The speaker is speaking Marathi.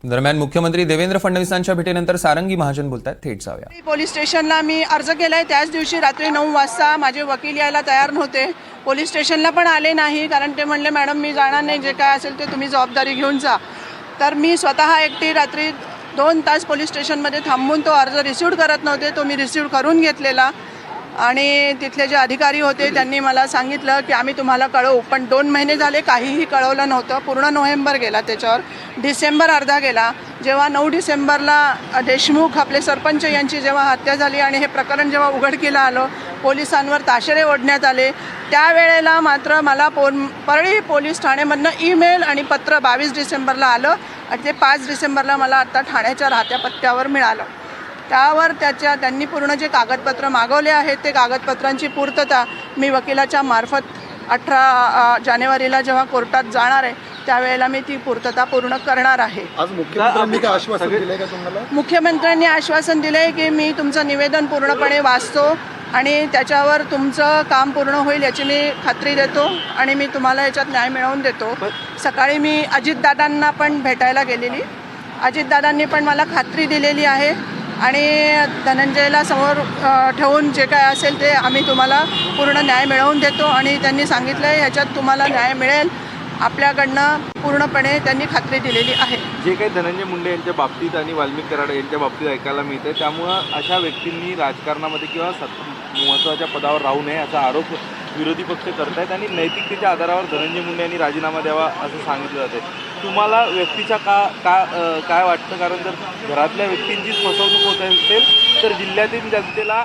दरम्यान मुख्यमंत्री देवेंद्र फडणवीसांच्या भेटीनंतर सारंगी महाजन बोलतात, थेट जाऊया। पोलीस स्टेशनला मी अर्ज केलाय, त्याच दिवशी रात्री 9 वाजता माझे वकील यायला तयार नव्हते, पोलीस स्टेशनला पण आले नाही, कारण ते म्हणले मॅडम मी जाणार नाही, जे काय असेल ते तुम्ही जबाबदारी घेऊन जा। तर मी स्वतः एकटी रात्री 2 तास पोलीस स्टेशनमध्ये थांबून तो अर्ज रिसिव्ह करत नव्हते, तो मी रिसिव्ह करून घेतलेला आणि तिथले जे अधिकारी होते त्यांनी मला सांगितलं की आम्ही तुम्हाला कळवू, पण 2 महिने झाले काहीही कळवलं नव्हतं। पूर्ण नोव्हेंबर गेला, त्याच्यावर डिसेंबर अर्धा गेला। जेव्हा 9 डिसेंबरला देशमुख आपले सरपंच यांची जेव्हा हत्या झाली आणि हे प्रकरण जेव्हा उघडकीला आलं, पोलिसांवर ताशेरे ओढण्यात आले, त्यावेळेला मात्र मला परळी पोलीस ठाण्यामधनं ईमेल आणि पत्र 22 डिसेंबरला आलं आणि ते 5 डिसेंबरला मला आता ठाण्याच्या राहत्या पत्त्यावर मिळालं। त्यावर त्यांनी पूर्ण जे कागदपत्र मागवले आहेत ते कागदपत्रांची पूर्तता मी वकिलाच्या मार्फत 18 जानेवारीला जेव्हा कोर्टात जाणार आहे त्यावेळेला मी ती पूर्तता पूर्ण करणार आहे। आज मुख्यमंत्र्यांनी काय आश्वासन दिले का तुम्हाला? मुख्यमंत्र्यांनी आश्वासन दिले की मी तुमचं निवेदन पूर्णपणे वाचतो आणि त्याच्यावर तुमचं काम पूर्ण होईल याची मी खात्री देतो आणि मी तुम्हाला याच्यात न्याय मिळवून देतो। सकाळी मी अजितदादांना पण भेटायला गेलेली, अजितदादांनी पण मला खात्री दिलेली आहे आणि धनंजयला समोर ठेवून जे काय असेल ते आम्ही तुम्हाला पूर्ण न्याय मिळवून देतो आणि त्यांनी सांगितलं आहे ह्याच्यात तुम्हाला न्याय मिळेल, आपल्याकडनं पूर्णपणे त्यांनी खात्री दिलेली आहे। जे काही धनंजय मुंडे यांच्या बाबतीत आणि वाल्मिक कराड यांच्या बाबतीत ऐकायला मिळते, त्यामुळं अशा व्यक्तींनी राजकारणामध्ये किंवा महत्त्वाच्या पदावर राहू नये असा आरोप विरोधी पक्ष करत आहेत आणि नैतिकतेच्या आधारावर धनंजय मुंडे यांनी राजीनामा द्यावा असं सांगितलं जाते। तुम्हाला व्यक्तीच्या काय वाटतं? कारण जर घरातल्या व्यक्तींचीच फसवणूक होत असेल तर जिल्ह्यातील जनतेला